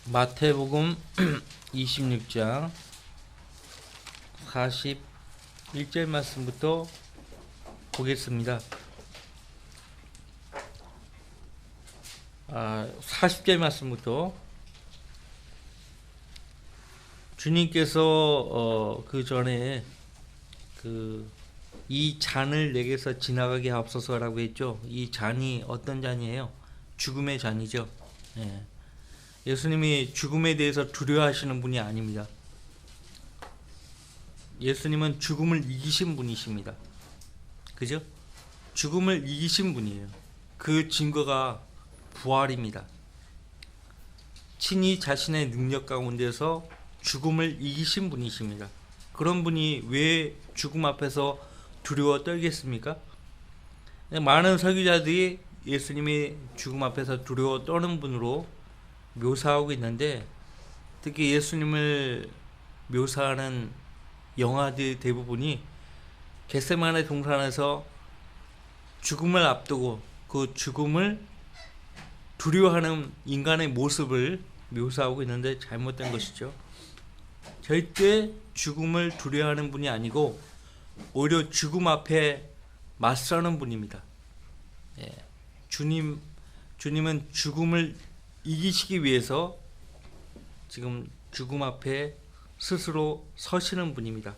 마태복음 26장 41절 말씀부터 보겠습니다. 40절 말씀부터 주님께서 그 전에 이 잔을 내게서 지나가게 하옵소서라고 했죠. 이 잔이 어떤 잔이에요? 죽음의 잔이죠. 예. 예수님이 죽음에 대해서 두려워하시는 분이 아닙니다. 예수님은 죽음을 이기신 분이십니다. 그죠? 죽음을 이기신 분이에요. 그 증거가 부활입니다. 친히 자신의 능력 가운데서 죽음을 이기신 분이십니다. 그런 분이 왜 죽음 앞에서 두려워 떨겠습니까? 많은 설교자들이 예수님이 죽음 앞에서 두려워 떠는 분으로 묘사하고 있는데, 특히 예수님을 묘사하는 영화들 대부분이 겟세마네 동산에서 죽음을 앞두고 그 죽음을 두려워하는 인간의 모습을 묘사하고 있는데 잘못된 것이죠. 절대 죽음을 두려워하는 분이 아니고 오히려 죽음 앞에 맞서는 분입니다. 주님은 죽음을 이기시기 위해서 지금 죽음 앞에 스스로 서시는 분입니다.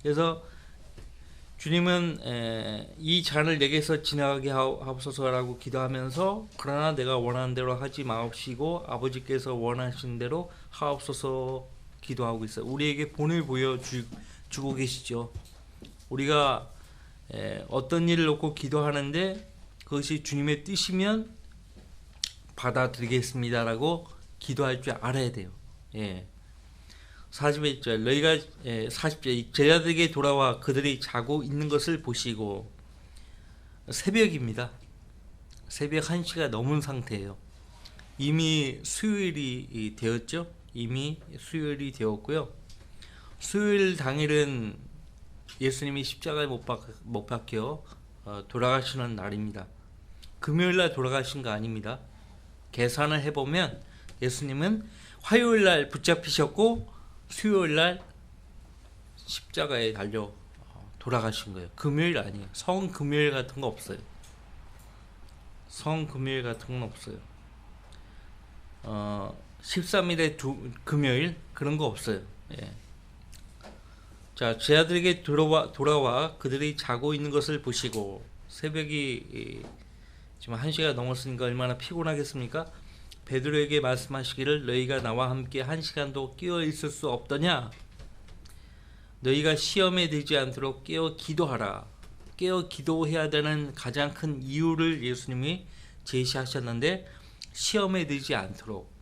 그래서 주님은 이 잔을 내게서 지나가게 하옵소서라고 기도하면서, 그러나 내가 원하는 대로 하지 마옵시고 아버지께서 원하시는 대로 하옵소서 기도하고 있어요. 우리에게 본을 보여주고 계시죠. 우리가 어떤 일을 놓고 기도하는데 그것이 주님의 뜻이면 받아들이겠습니다라고 기도할 줄 알아야 돼요. 41절 너희가 40절 제자들에게 돌아와 그들이 자고 있는 것을 보시고, 새벽입니다. 새벽 1시가 넘은 상태예요. 이미 수요일이 되었죠. 이미 수요일이 되었고요. 수요일 당일은 예수님이 십자가에 못 박혀 돌아가시는 날입니다. 금요일날 돌아가신 거 아닙니다. 계산을 해보면 예수님은 화요일날 붙잡히셨고 수요일날 십자가에 달려 돌아가신 거예요. 금요일 아니에요. 성금요일 같은 거 없어요. 성금요일 같은 건 없어요. 13일에 금요일 그런 거 없어요. 자, 제자들에게 돌아와 그들이 자고 있는 것을 보시고, 새벽이 지금 1시가 넘었으니까 얼마나 피곤하겠습니까? 베드로에게 말씀하시기를 너희가 나와 함께 1시간도 깨어 있을 수 없더냐? 너희가 시험에 들지 않도록 깨어 기도하라. 깨어 기도해야 되는 가장 큰 이유를 예수님이 제시하셨는데, 시험에 들지 않도록.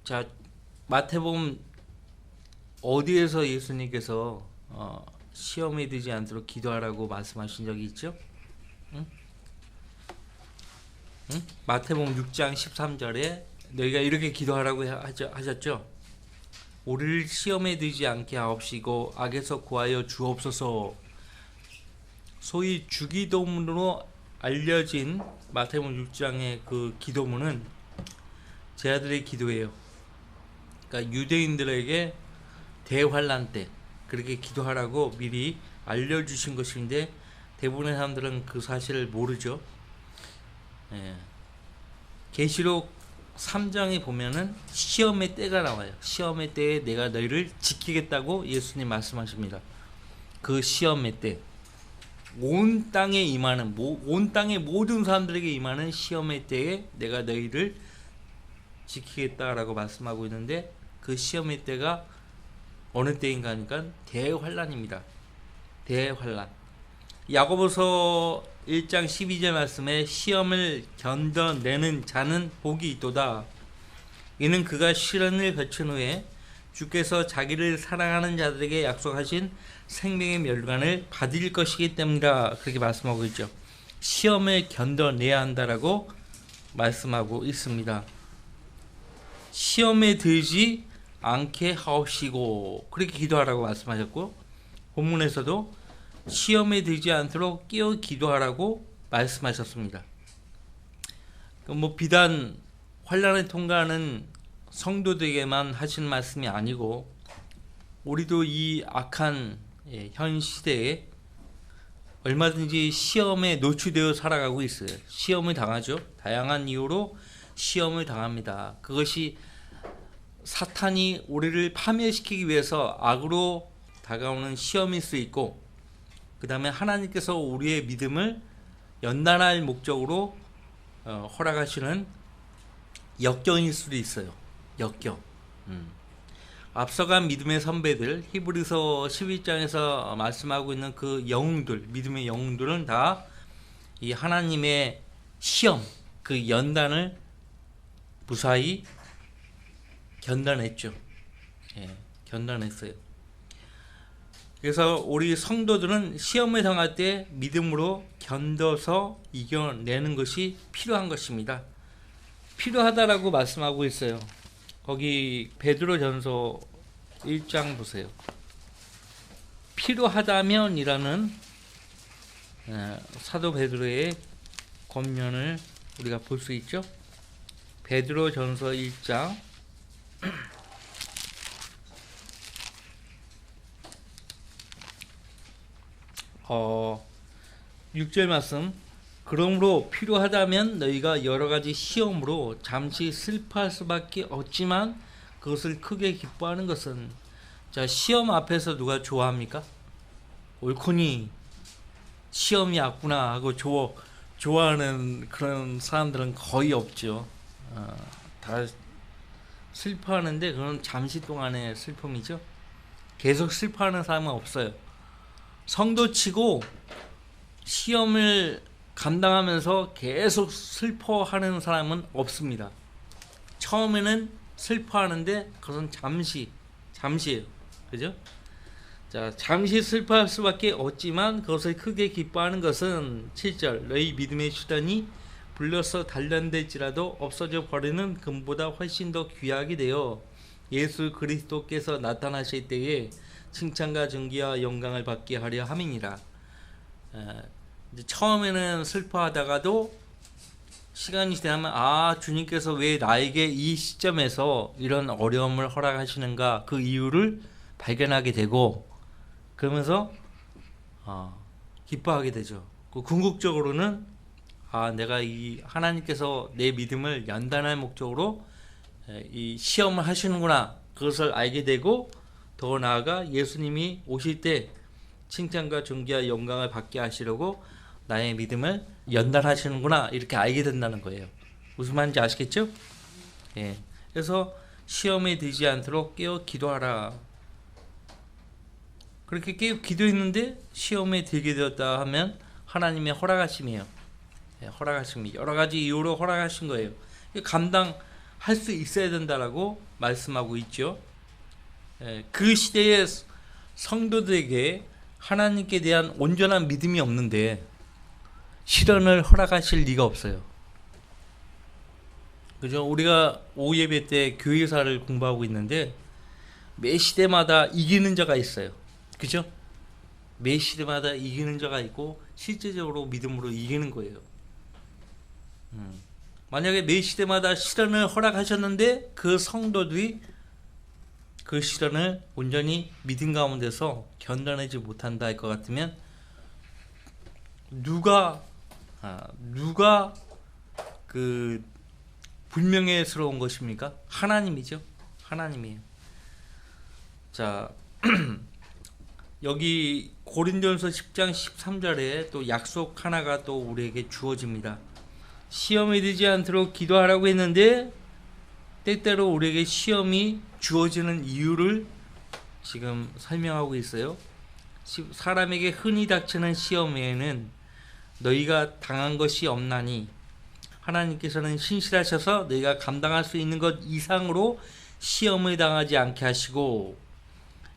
자, 마태복음 어디에서 예수님께서 시험에 들지 않도록 기도하라고 말씀하신 적이 있죠? 응? 마태복음 6장 13절에 너희가 이렇게 기도하라고 하셨죠? 우리를 시험에 들지 않게 하옵시고 악에서 구하여 주옵소서. 소위 주기도문으로 알려진 마태복음 6장의 그 기도문은 제자들의 기도예요. 그러니까 유대인들에게 대환란 때 그렇게 기도하라고 미리 알려주신 것인데, 대부분의 사람들은 그 사실을 모르죠. 계시록 3장에 보면은 시험의 때가 나와요. 시험의 때에 내가 너희를 지키겠다고 예수님 말씀하십니다. 그 시험의 때, 온 땅에 임하는, 온 땅의 모든 사람들에게 임하는 시험의 때에 내가 너희를 지키겠다라고 말씀하고 있는데, 그 시험의 때가 어느 때인가 하니까 대환란입니다. 대환란. 야고보서 1장 12절 말씀에 시험을 견뎌내는 자는 복이 있도다. 이는 그가 시련을 거친 후에 주께서 자기를 사랑하는 자들에게 약속하신 생명의 멸관을 받을 것이기 때문이다. 그렇게 말씀하고 있죠. 시험을 견뎌내야 한다라고 말씀하고 있습니다. 시험에 들지 않게 하옵시고 그렇게 기도하라고 말씀하셨고, 본문에서도 시험에 들지 않도록 깨어 기도하라고 말씀하셨습니다. 비단 환난을 통과하는 성도들에게만 하신 말씀이 아니고 우리도 이 악한 현 시대에 얼마든지 시험에 노출되어 살아가고 있어요. 시험을 당하죠. 다양한 이유로 시험을 당합니다. 그것이 사탄이 우리를 파멸시키기 위해서 악으로 다가오는 시험일 수 있고, 그 다음에 하나님께서 우리의 믿음을 연단할 목적으로 허락하시는 역경일 수도 있어요. 역경. 앞서간 믿음의 선배들, 히브리서 11장에서 말씀하고 있는 그 영웅들, 믿음의 영웅들은 다 이 하나님의 시험, 그 연단을 무사히 견뎌냈죠. 견뎌냈어요. 그래서 우리 성도들은 시험을 당할 때 믿음으로 견뎌서 이겨내는 것이 필요한 것입니다. 필요하다라고 말씀하고 있어요. 거기 베드로전서 1장 보세요. 필요하다면이라는 사도 베드로의 권면을 우리가 볼 수 있죠. 베드로전서 1장 6절 말씀. 그러므로 필요하다면 너희가 여러 가지 시험으로 잠시 슬퍼할 수밖에 없지만 그것을 크게 기뻐하는 것은, 자, 시험 앞에서 누가 좋아합니까? 옳거니 시험이 왔구나 하고 좋아하는 그런 사람들은 거의 없죠. 다 슬퍼하는데 그건 잠시 동안의 슬픔이죠. 계속 슬퍼하는 사람은 없어요. 성도치고 시험을 감당하면서 계속 슬퍼하는 사람은 없습니다. 처음에는 슬퍼하는데 그것은 잠시예요. 그죠? 자, 잠시 슬퍼할 수밖에 없지만 그것을 크게 기뻐하는 것은 7절 너희 믿음의 수단이 불려서 단련될지라도 없어져 버리는 금보다 훨씬 더 귀하게 되어 예수 그리스도께서 나타나실 때에 칭찬과 존귀와 영광을 받게 하려 함이니라. 처음에는 슬퍼하다가도 시간이 지나면 주님께서 왜 나에게 이 시점에서 이런 어려움을 허락하시는가, 그 이유를 발견하게 되고, 그러면서 기뻐하게 되죠. 궁극적으로는 내가 이 하나님께서 내 믿음을 연단할 목적으로 이 시험을 하시는구나, 그것을 알게 되고, 더 나아가 예수님이 오실 때 칭찬과 존귀와 영광을 받게 하시려고 나의 믿음을 연단하시는구나, 이렇게 알게 된다는 거예요. 무슨 말인지 아시겠죠? 그래서 시험에 들지 않도록 깨어 기도하라. 그렇게 깨어 기도했는데 시험에 들게 되었다 하면 하나님의 허락하심이에요. 허락하심이 여러 가지 이유로 허락하신 거예요. 감당할 수 있어야 된다라고 말씀하고 있죠. 그 시대의 성도들에게 하나님께 대한 온전한 믿음이 없는데 시련을 허락하실 리가 없어요. 그죠? 우리가 오후 예배 때 교회사를 공부하고 있는데 매 시대마다 이기는 자가 있어요. 그죠? 매 시대마다 이기는 자가 있고 실제적으로 믿음으로 이기는 거예요. 만약에 매 시대마다 시련을 허락하셨는데 그 성도들이 그 시련을 온전히 믿음 가운데서 견뎌내지 못한다 할 것 같으면 누가 그 불명예스러운 것입니까? 하나님이죠. 하나님이에요. 자, 여기 고린도전서 10장 13절에 또 약속 하나가 또 우리에게 주어집니다. 시험에 들지 않도록 기도하라고 했는데 때때로 우리에게 시험이 주어지는 이유를 지금 설명하고 있어요. 사람에게 흔히 닥치는 시험에는 너희가 당한 것이 없나니 하나님께서는 신실하셔서 너희가 감당할 수 있는 것 이상으로 시험을 당하지 않게 하시고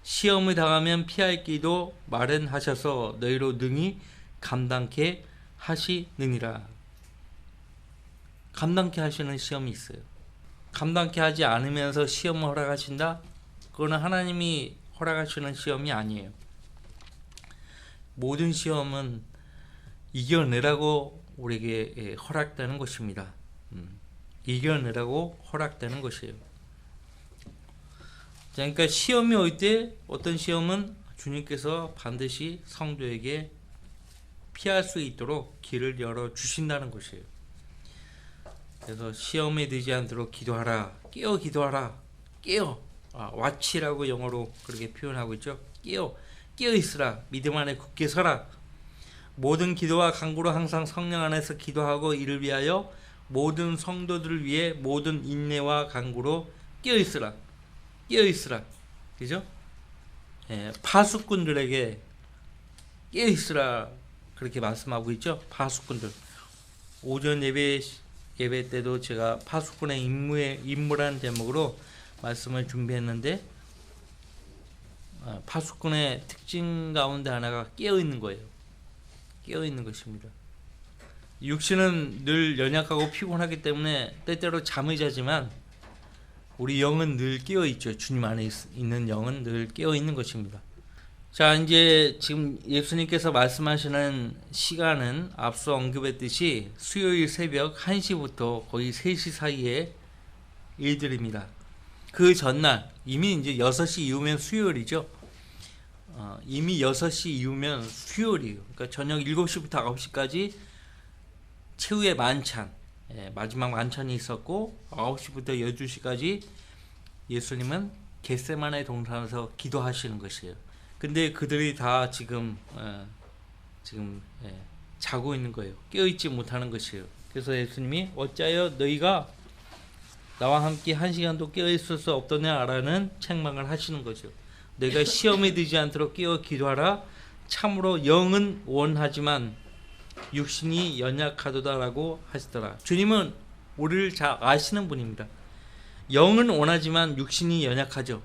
시험을 당하면 피할 길도 마련하셔서 너희로 능히 감당케 하시느니라. 감당케 하시는 시험이 있어요. 감당케 하지 않으면서 시험을 허락하신다? 그거는 하나님이 허락하시는 시험이 아니에요. 모든 시험은 이겨내라고 우리에게 허락되는 것입니다. 이겨내라고 허락되는 것이에요. 그러니까 시험이 올 때 어떤 시험은 주님께서 반드시 성도에게 피할 수 있도록 길을 열어 주신다는 것이에요. 그래서 시험에 들지 않도록 기도하라. 깨어 기도하라. 깨어. watch라고 영어로 그렇게 표현하고 있죠. 깨어 있으라. 믿음 안에 굳게 서라. 모든 기도와 간구로 항상 성령 안에서 기도하고 이를 위하여 모든 성도들을 위해 모든 인내와 간구로 깨어 있으라. 그죠? 예, 파수꾼들에게 깨어 있으라. 그렇게 말씀하고 있죠. 파수꾼들. 오전 예배 때도 제가 파수꾼의 임무라는 제목으로 말씀을 준비했는데, 파수꾼의 특징 가운데 하나가 깨어 있는 거예요. 깨어 있는 것입니다. 육신은 늘 연약하고 피곤하기 때문에 때때로 잠을 자지만 우리 영은 늘 깨어 있죠. 주님 안에 있는 영은 늘 깨어 있는 것입니다. 자, 이제 지금 예수님께서 말씀하시는 시간은 앞서 언급했듯이 수요일 새벽 1시부터 거의 3시 사이의 일들입니다. 그 전날 이미 이제 6시 이후면 수요일이죠. 이미 6시 이후면 수요일이에요. 그러니까 저녁 7시부터 9시까지 최후의 만찬, 마지막 만찬이 있었고 9시부터 12시까지 예수님은 겟세마네 동산에서 기도하시는 것이에요. 근데 그들이 다 지금 자고 있는 거예요. 깨어있지 못하는 것이에요. 그래서 예수님이 어찌하여 너희가 나와 함께 1시간도 깨어있을 수 없더냐라는 책망을 하시는 거죠. 너희가 시험에 들지 않도록 깨어 기도하라. 참으로 영은 원하지만 육신이 연약하도다라고 하시더라. 주님은 우리를 잘 아시는 분입니다. 영은 원하지만 육신이 연약하죠.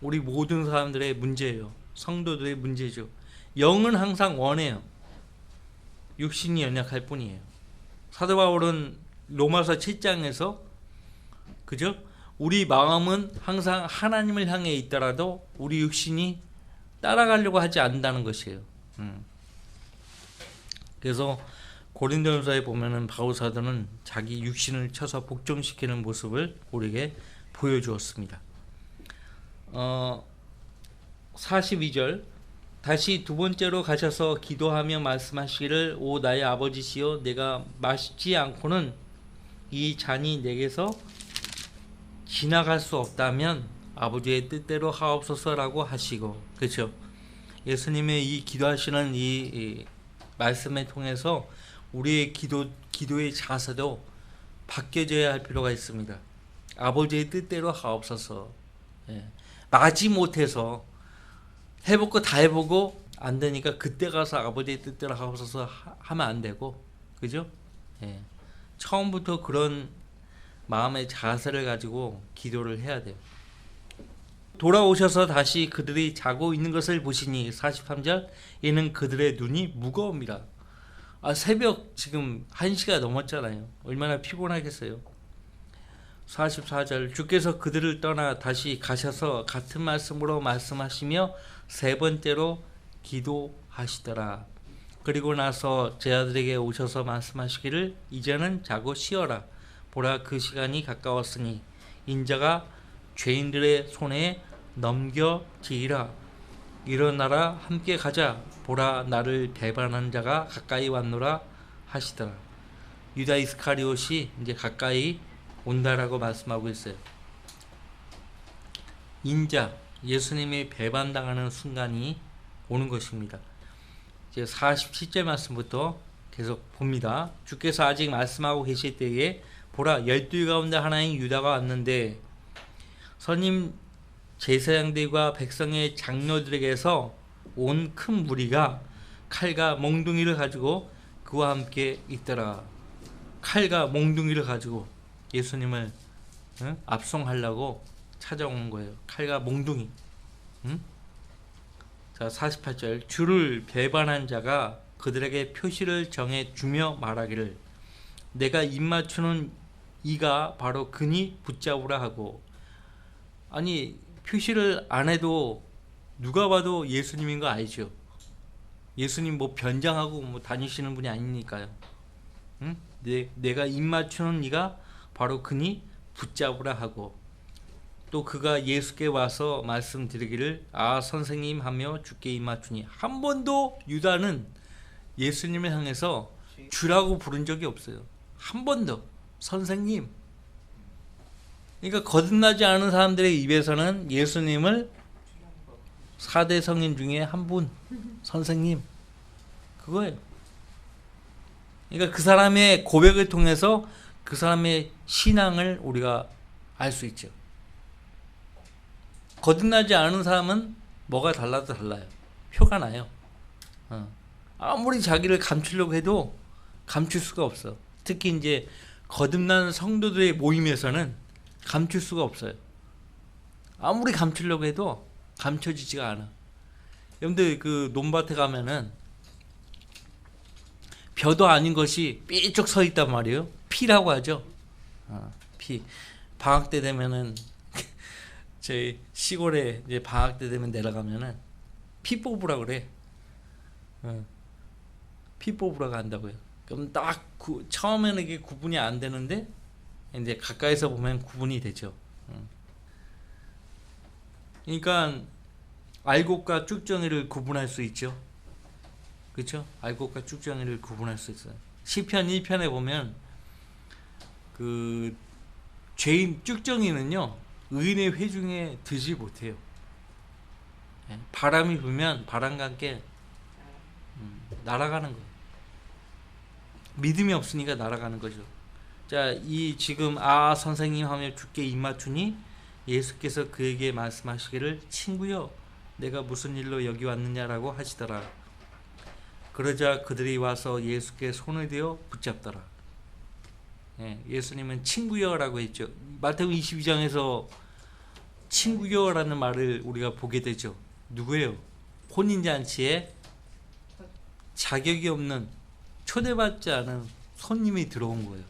우리 모든 사람들의 문제예요. 성도들의 문제죠. 영은 항상 원해요. 육신이 연약할 뿐이에요. 사도 바울은 로마서 7장에서 그죠? 우리 마음은 항상 하나님을 향해 있더라도 우리 육신이 따라가려고 하지 않는다는 것이에요. 그래서 고린도전서에 보면은 바울 사도는 자기 육신을 쳐서 복종시키는 모습을 우리에게 보여주었습니다. 42절 다시 두 번째로 가셔서 기도하며 말씀하시기를 오 나의 아버지시여 내가 마시지 않고는 이 잔이 내게서 지나갈 수 없다면 아버지의 뜻대로 하옵소서라고 하시고, 그렇죠? 예수님의 이 기도하시는 이 말씀을 통해서 우리의 기도의 자세도 바뀌어져야 할 필요가 있습니다. 아버지의 뜻대로 하옵소서. 마지못해서 해볼 거 다 해보고 안 되니까 그때 가서 아버지의 뜻대로 하옵소서 하면 안 되고, 그죠? 처음부터 그런 마음의 자세를 가지고 기도를 해야 돼요. 돌아오셔서 다시 그들이 자고 있는 것을 보시니 43절 이는 그들의 눈이 무거웁니다. 새벽 지금 1시가 넘었잖아요. 얼마나 피곤하겠어요. 44절 주께서 그들을 떠나 다시 가셔서 같은 말씀으로 말씀하시며 세 번째로 기도하시더라. 그리고 나서 제자들에게 오셔서 말씀하시기를 이제는 자고 쉬어라. 보라 그 시간이 가까웠으니 인자가 죄인들의 손에 넘겨지리라. 일어나라 함께 가자. 보라 나를 배반한 자가 가까이 왔노라 하시더라. 유다 이스카리옷이 이제 가까이 온다라고 말씀하고 있어요. 인자 예수님이 배반당하는 순간이 오는 것입니다. 이제 47절 말씀부터 계속 봅니다. 주께서 아직 말씀하고 계실 때에 보라 12 가운데 하나인 유다가 왔는데 선임 제사장들과 백성의 장로들에게서 온 큰 무리가 칼과 몽둥이를 가지고 그와 함께 있더라. 칼과 몽둥이를 가지고 예수님을 압송하려고 찾아온 거예요. 칼과 몽둥이. 자 48절 주를 배반한 자가 그들에게 표시를 정해 주며 말하기를 내가 입맞추는 이가 바로 그니 붙잡으라 하고. 아니 표시를 안 해도 누가 봐도 예수님인 거 알죠. 예수님 뭐 변장하고 뭐 다니시는 분이 아니니까요. 내가 입맞추는 이가 바로 그니 붙잡으라 하고, 또 그가 예수께 와서 말씀드리기를 아 선생님 하며 주께 입맞추니, 한 번도 유다는 예수님을 향해서 주라고 부른 적이 없어요. 한 번도. 선생님. 그러니까 거듭나지 않은 사람들의 입에서는 예수님을 4대 성인 중에 한 분, 선생님, 그거예요. 그러니까 그 사람의 고백을 통해서 그 사람의 신앙을 우리가 알 수 있죠. 거듭나지 않은 사람은 뭐가 달라도 달라요. 표가 나요. 아무리 자기를 감추려고 해도 감출 수가 없어. 특히 이제 거듭난 성도들의 모임에서는 감출 수가 없어요. 아무리 감추려고 해도 감춰지지가 않아. 여러분들 그 논밭에 가면은 벼도 아닌 것이 삐쭉 서 있단 말이에요. 피라고 하죠. 피. 방학 때 되면은 저희 시골에 이제 방학 때 되면 내려가면은 피 뽑으라 그래. 피 뽑으러 간다고요. 그럼 딱 처음에는 이게 구분이 안 되는데 이제 가까이서 보면 구분이 되죠. 그러니까 알곡과 쭉정이를 구분할 수 있죠. 그렇죠? 알곡과 쭉정이를 구분할 수 있어요. 시편 1편에 보면 그 죄인 쭉정이는요 의인의 회중에 들지 못해요. 바람이 불면 바람과 함께 날아가는 거예요. 믿음이 없으니까 날아가는 거죠. 자, 이 지금 아 선생님 하며 주께 입맞추니 예수께서 그에게 말씀하시기를 친구여 내가 무슨 일로 여기 왔느냐라고 하시더라. 그러자 그들이 와서 예수께 손을 대어 붙잡더라. 예수님은 친구여라고 했죠. 마태복음 22장에서 친구여라는 말을 우리가 보게 되죠. 누구예요? 혼인잔치에 자격이 없는 초대받지 않은 손님이 들어온 거예요.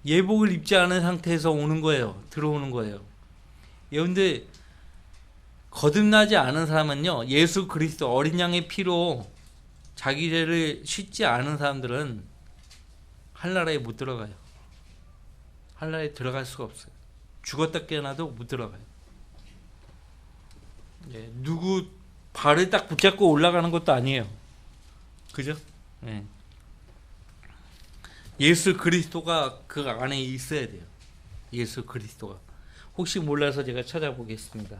예복을 입지 않은 상태에서 오는 거예요. 들어오는 거예요. 그런데 거듭나지 않은 사람은요, 예수 그리스도 어린 양의 피로 자기 죄를 씻지 않은 사람들은 한나라에 못 들어가요. 한나라에 들어갈 수가 없어요. 죽었다 깨어나도 못 들어가요. 누구 발을 딱 붙잡고 올라가는 것도 아니에요. 그죠? 예수 그리스도가 그 안에 있어야 돼요. 예수 그리스도가. 혹시 몰라서 제가 찾아보겠습니다.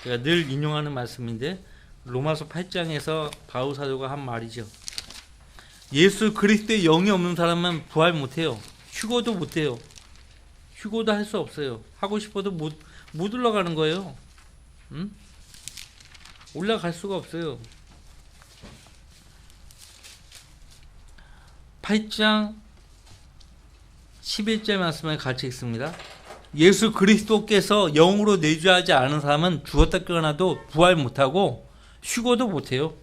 제가 늘 인용하는 말씀인데 로마서 8장에서 바울 사도가 한 말이죠. 예수 그리스도의 영이 없는 사람은 부활 못해요. 휴거도 못해요. 휴거도 할 수 없어요. 하고 싶어도 못 올라가는 거예요. 올라갈 수가 없어요. 8장 11절 말씀을 같이 읽습니다. 예수 그리스도께서 영으로 내주하지 않은 사람은 죽었다 깨어나도 부활 못하고 휴거도 못해요.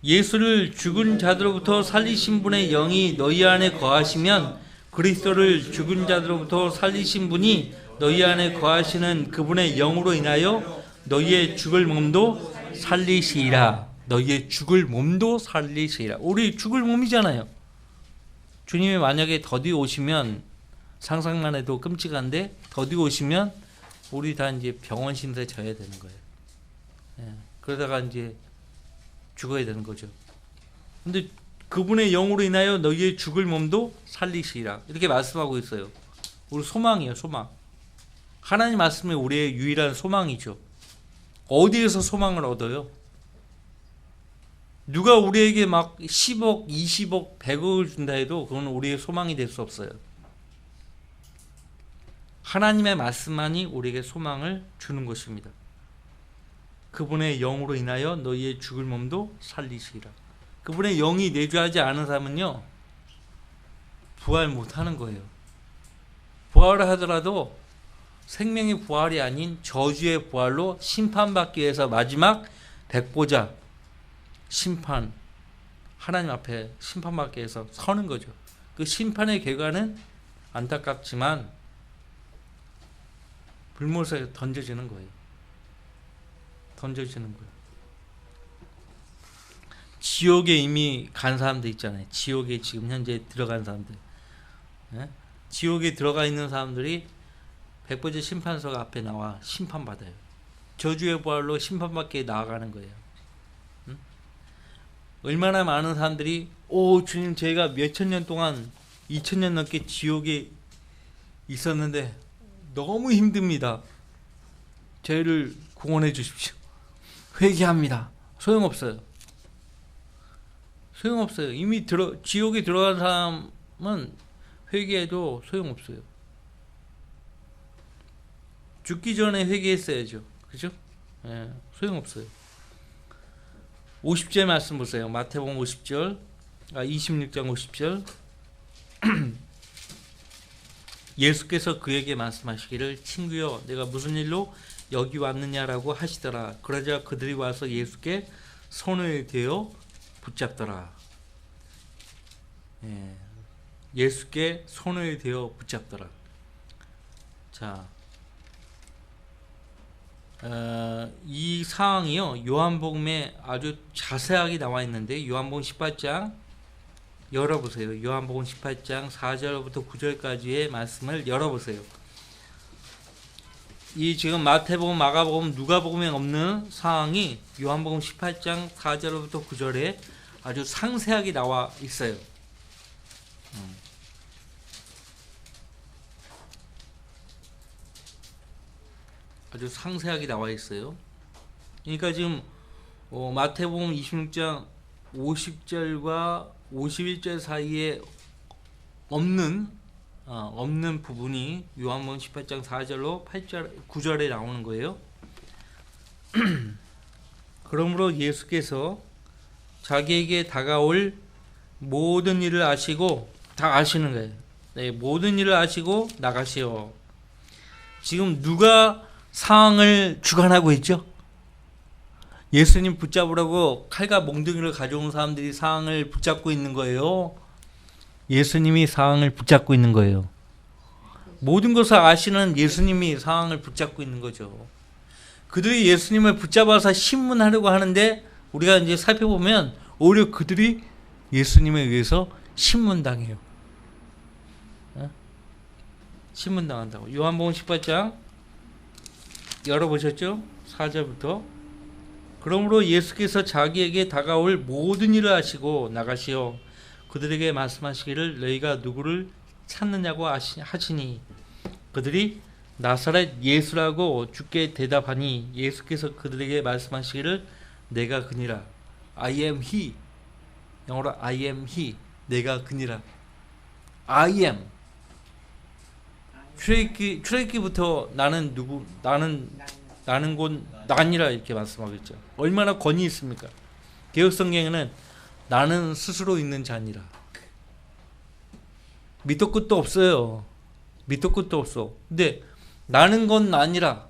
예수를 죽은 자들로부터 살리신 분의 영이 너희 안에 거하시면 그리스도를 죽은 자들로부터 살리신 분이 너희 안에 거하시는 그분의 영으로 인하여 너희의 죽을 몸도 살리시리라. 너희의 죽을 몸도 살리시리라. 우리 죽을 몸이잖아요. 주님이 만약에 더디 오시면 상상만 해도 끔찍한데 더디 오시면 우리 다 이제 병원 신세 져야 되는 거예요. 그러다가 이제 죽어야 되는 거죠. 근데 그분의 영으로 인하여 너희의 죽을 몸도 살리시리라. 이렇게 말씀하고 있어요. 우리 소망이에요, 소망. 하나님 말씀이 우리의 유일한 소망이죠. 어디에서 소망을 얻어요? 누가 우리에게 막 10억, 20억, 100억을 준다 해도 그건 우리의 소망이 될 수 없어요. 하나님의 말씀만이 우리에게 소망을 주는 것입니다. 그분의 영으로 인하여 너희의 죽을 몸도 살리시리라. 그분의 영이 내주하지 않은 사람은요, 부활 못하는 거예요. 부활을 하더라도 생명의 부활이 아닌 저주의 부활로 심판받기 위해서 마지막 백보자 심판, 하나님 앞에 심판받기 위해서 서는 거죠. 그 심판의 결과는 안타깝지만 불못에 던져지는 거예요. 던져지는 거예요. 지옥에 이미 간 사람들 있잖아요. 지옥에 지금 현재 들어간 사람들. 예? 지옥에 들어가 있는 사람들이 백보제 심판석 앞에 나와 심판받아요. 저주의 부활로 심판받게 나아가는 거예요. 응? 얼마나 많은 사람들이 오 주님 제가 몇천 년 동안 2000년 넘게 지옥에 있었는데 너무 힘듭니다. 저희를 구원해 주십시오. 회개합니다. 소용없어요. 소용없어요. 이미 지옥에 들어간 사람은 회개해도 소용없어요. 죽기 전에 회개했어야죠. 그죠? 예, 소용없어요. 50절 말씀 보세요. 마태복음 26장 50절. 예수께서 그에게 말씀하시기를 친구여 내가 무슨 일로 여기 왔느냐라고 하시더라. 그러자 그들이 와서 예수께 손을 대어 붙잡더라. 예, 예수께 손을 대어 붙잡더라. 자, 이 상황이요 요한복음에 아주 자세하게 나와 있는데 요한복음 18장 열어보세요. 요한복음 18장 4절부터 9절까지의 말씀을 열어보세요. 이 지금 마태복음, 마가복음, 누가복음에 없는 상황이 요한복음 18장 4절부터 9절에 아주 상세하게 나와 있어요. 아주 상세하게 나와 있어요. 그러니까 지금 마태복음 26장 50절과 51절 사이에 없는 부분이 요한복음 18장 4절로 8절 9절에 나오는 거예요. 그러므로 예수께서 자기에게 다가올 모든 일을 아시고 다 아시는 거예요. 네, 모든 일을 아시고 나가시오. 지금 누가 상황을 주관하고 있죠? 예수님 붙잡으라고 칼과 몽둥이를 가져온 사람들이 상황을 붙잡고 있는 거예요. 예수님이 상황을 붙잡고 있는 거예요. 모든 것을 아시는 예수님이 상황을 붙잡고 있는 거죠. 그들이 예수님을 붙잡아서 신문하려고 하는데 우리가 이제 살펴보면 오히려 그들이 예수님에 의해서 신문당해요. 신문당한다고. 요한복음 18장 열어보셨죠? 4절부터. 그러므로 예수께서 자기에게 다가올 모든 일을 아시고 나가시어 그들에게 말씀하시기를 너희가 누구를 찾느냐고 하시니 그들이 나사렛 예수라고 주께 대답하니 예수께서 그들에게 말씀하시기를 내가 그니라. I am he. 영어로 I am he. 내가 그니라. I am. 출애굽기부터 나는 누구? 나는 곧 나니라 이렇게 말씀하고 있죠. 얼마나 권위 있습니까? 개역성경에는 나는 스스로 있는 자니라. 밑도 끝도 없어요. 밑도 끝도 없어. 근데 나는 건 아니라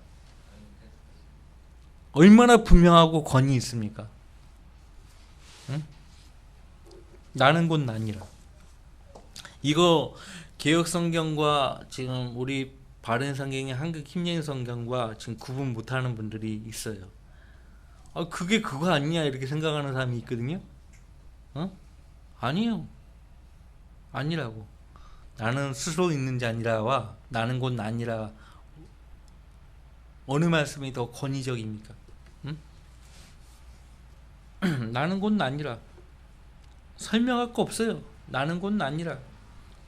얼마나 분명하고 권위 있습니까? 응? 나는 곧 아니라. 이거 개역성경과 지금 우리 바른성경의 한국 힘쟁성경과 지금 구분 못하는 분들이 있어요. 그게 그거 아니냐 이렇게 생각하는 사람이 있거든요. 아니에요. 아니라고. 나는 스스로 있는 자니라와 나는 곧 아니라 어느 말씀이 더 권위적입니까? 응? 나는 곧 아니라 설명할 거 없어요. 나는 곧 아니라.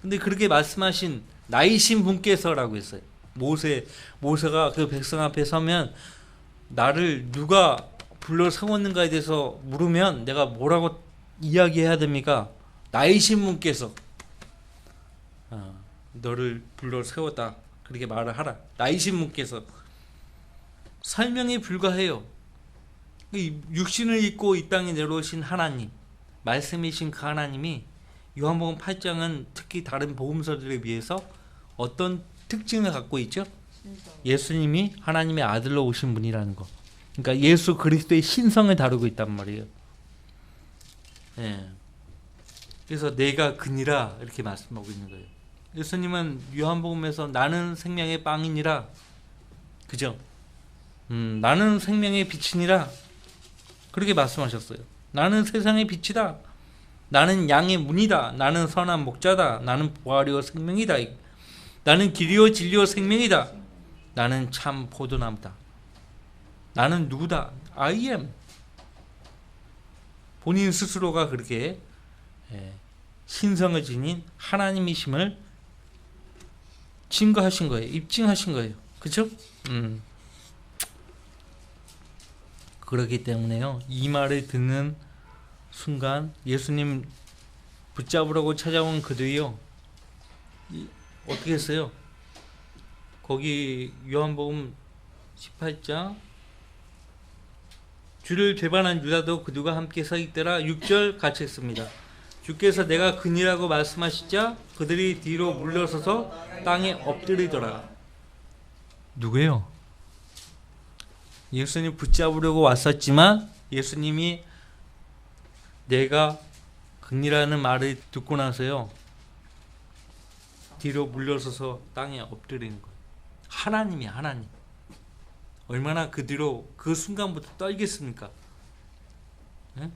근데 그렇게 말씀하신 나이신 분께서라고 했어요. 모세가 그 백성 앞에 서면 나를 누가 불러 세웠는가에 대해서 물으면 내가 뭐라고 이야기해야 됩니까? 나이신 분께서 너를 불러 세웠다 그렇게 말을 하라. 나이신 분께서 설명이 불가해요. 육신을 입고 이 땅에 내려오신 하나님, 말씀이신 그 하나님이 요한복음 8장은 특히 다른 복음서들에 비해서 어떤 특징을 갖고 있죠? 예수님이 하나님의 아들로 오신 분이라는 거. 그러니까 예수 그리스도의 신성을 다루고 있단 말이에요. 예. 그래서 내가 그니라 이렇게 말씀하고 있는 거예요. 예수님은 요한복음에서 나는 생명의 빵이니라. 그죠? 나는 생명의 빛이니라. 그렇게 말씀하셨어요. 나는 세상의 빛이다. 나는 양의 문이다. 나는 선한 목자다. 나는 부활이요 생명이다. 나는 길이요 진리요 생명이다. 나는 참 포도나무다. 나는 누구다? I am. 본인 스스로가 그렇게 신성을 지닌 하나님이심을 증거하신 거예요. 입증하신 거예요. 그렇죠? 그렇기 때문에요. 이 말을 듣는 순간 예수님 붙잡으라고 찾아온 그들이요. 어떻게 했어요? 거기 요한복음 18장 주를 배반한 유다도 그들과 함께 서 있더라. 6절 같이 했습니다. 주께서 내가 그니라고 말씀하시자 그들이 뒤로 물러서서 땅에 엎드리더라. 누구예요? 예수님 붙잡으려고 왔었지만 예수님이 내가 그니라는 말을 듣고 나서요. 뒤로 물러서서 땅에 엎드리는 거예요. 하나님이야, 하나님. 얼마나 그 뒤로 그 순간부터 떨겠습니까? 네?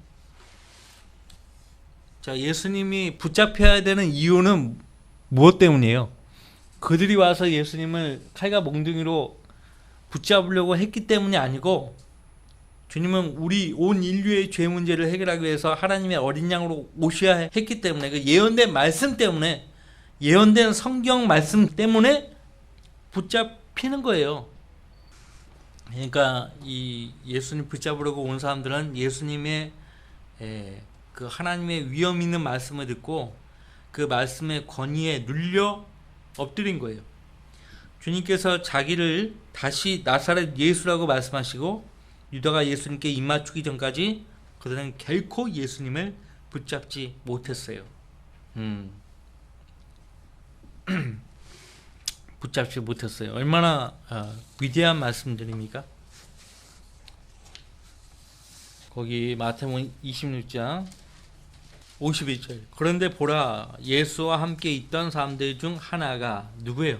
자, 예수님이 붙잡혀야 되는 이유는 무엇 때문이에요? 그들이 와서 예수님을 칼과 몽둥이로 붙잡으려고 했기 때문이 아니고 주님은 우리 온 인류의 죄 문제를 해결하기 위해서 하나님의 어린 양으로 오셔야 했기 때문에 그 예언된 말씀 때문에 예언된 성경 말씀 때문에 붙잡히는 거예요. 그러니까 이 예수님 붙잡으려고 온 사람들은 예수님의 그 하나님의 위엄 있는 말씀을 듣고 그 말씀의 권위에 눌려 엎드린 거예요. 주님께서 자기를 다시 나사렛 예수라고 말씀하시고 유다가 예수님께 입맞추기 전까지 그들은 결코 예수님을 붙잡지 못했어요. 붙잡지 못했어요. 얼마나 위대한 말씀들입니까? 거기 마태복음 26장 51절. 그런데 보라, 예수와 함께 있던 사람들 중 하나가 누구예요?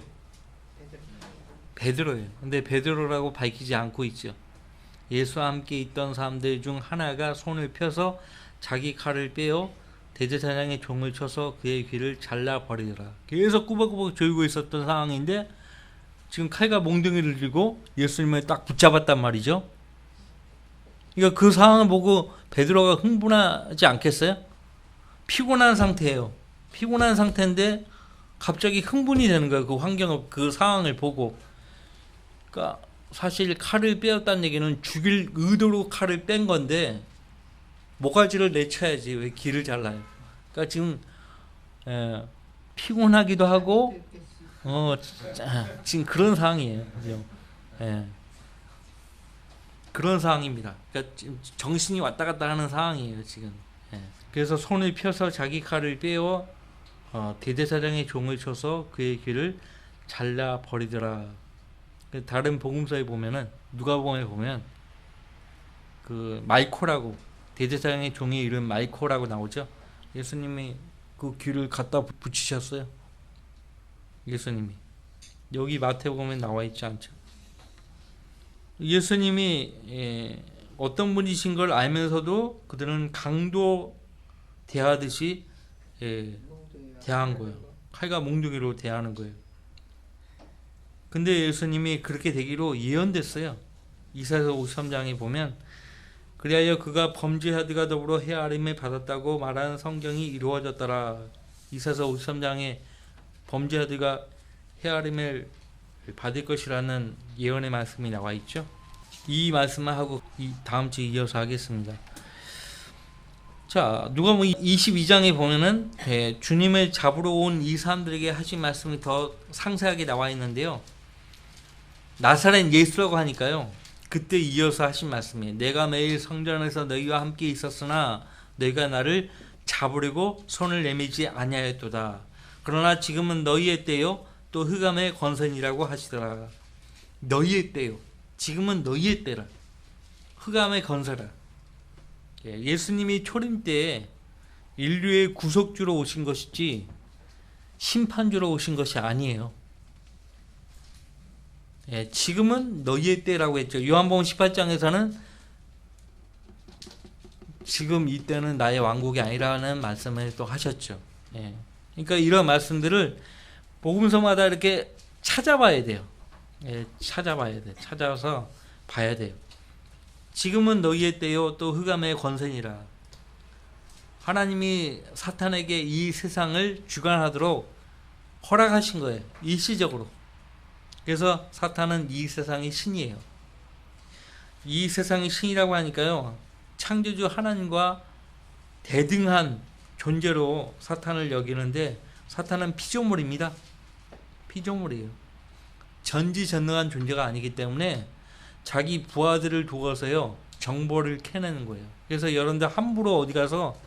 베드로예요. 근데 베드로라고 밝히지 않고 있죠. 예수와 함께 있던 사람들 중 하나가 손을 펴서 자기 칼을 빼어 대제사장의 종을 쳐서 그의 귀를 잘라버리더라. 계속 꾸벅꾸벅 졸고 있었던 상황인데 지금 칼과 몽둥이를 들고 예수님을 딱 붙잡았단 말이죠. 그러니까 그 상황을 보고 베드로가 흥분하지 않겠어요? 피곤한 상태예요. 피곤한 상태인데 갑자기 흥분이 되는 거예요. 그 환경을, 그 상황을 보고. 그러니까 사실 칼을 빼었다는 얘기는 죽일 의도로 칼을 뺀 건데 모가지를 내쳐야지 왜 귀를 잘라요. 그러니까 지금 피곤하기도 하고 지금 그런 상황이에요. 그죠? 그런 상황입니다. 그러니까 지금 정신이 왔다 갔다 하는 상황이에요. 지금. 그래서 손을 펴서 자기 칼을 빼어 대제사장의 종을 쳐서 그의 귀를 잘라 버리더라. 다른 복음서에 보면은 누가복음에 보면 그 말코라고 대제사장의 종의 이름 말코라고 나오죠. 예수님이 그 귀를 갖다 붙이셨어요. 예수님이. 여기 마태복음에 나와 있지 않죠. 예수님이 어떤 분이신 걸 알면서도 그들은 강도 대하듯이 대한 거예요. 칼과 몽둥이로 대하는 거예요. 근데 예수님이 그렇게 되기로 예언됐어요. 이사야서 53장에 보면 그리하여 그가 범죄하드가 더불어 헤아림을 받았다고 말하는 성경이 이루어졌더라. 이사야서 53장에 범죄하드가 헤아림을 받을 것이라는 예언의 말씀이 나와 있죠. 이 말씀을 하고 다음 주에 이어서 하겠습니다. 자, 누가복음 22장에 보면은 주님을 잡으러 온 이 사람들에게 하신 말씀이 더 상세하게 나와 있는데요. 나사렛 예수라고 하니까요. 그때 이어서 하신 말씀이에요. 내가 매일 성전에서 너희와 함께 있었으나 너희가 나를 잡으려고 손을 내밀지 아니하였도다. 그러나 지금은 너희의 때요 또 흑암의 권선이라고 하시더라. 너희의 때요. 지금은 너희의 때라. 흑암의 권세라. 예수님이 초림 때 인류의 구속주로 오신 것이지 심판주로 오신 것이 아니에요. 지금은 너희의 때라고 했죠. 요한복음 18장에서는 지금 이때는 나의 왕국이 아니라는 말씀을 또 하셨죠. 예. 그러니까 이런 말씀들을 복음서마다 이렇게 찾아봐야 돼요. 예, 찾아봐야 돼. 찾아서 봐야 돼요. 지금은 너희의 때요 또 흑암의 권세니라. 하나님이 사탄에게 이 세상을 주관하도록 허락하신 거예요. 일시적으로. 그래서 사탄은 이 세상의 신이에요. 이 세상의 신이라고 하니까요, 창조주 하나님과 대등한 존재로 사탄을 여기는데, 사탄은 피조물입니다. 피조물이에요. 전지전능한 존재가 아니기 때문에 자기 부하들을 두고서요 정보를 캐내는 거예요. 그래서 여러분들 함부로 어디 가서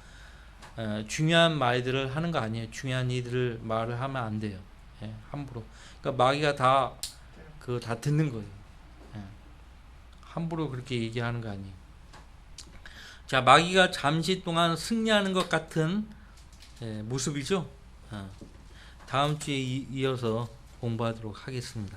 중요한 말들을 하는 거 아니에요. 중요한 이들을 말을 하면 안 돼요. 예, 함부로. 그러니까 마귀가 다 듣는 거예요. 예, 함부로 그렇게 얘기하는 거 아니에요. 자, 마귀가 잠시 동안 승리하는 것 같은 모습이죠. 다음 주에 이어서 공부하도록 하겠습니다.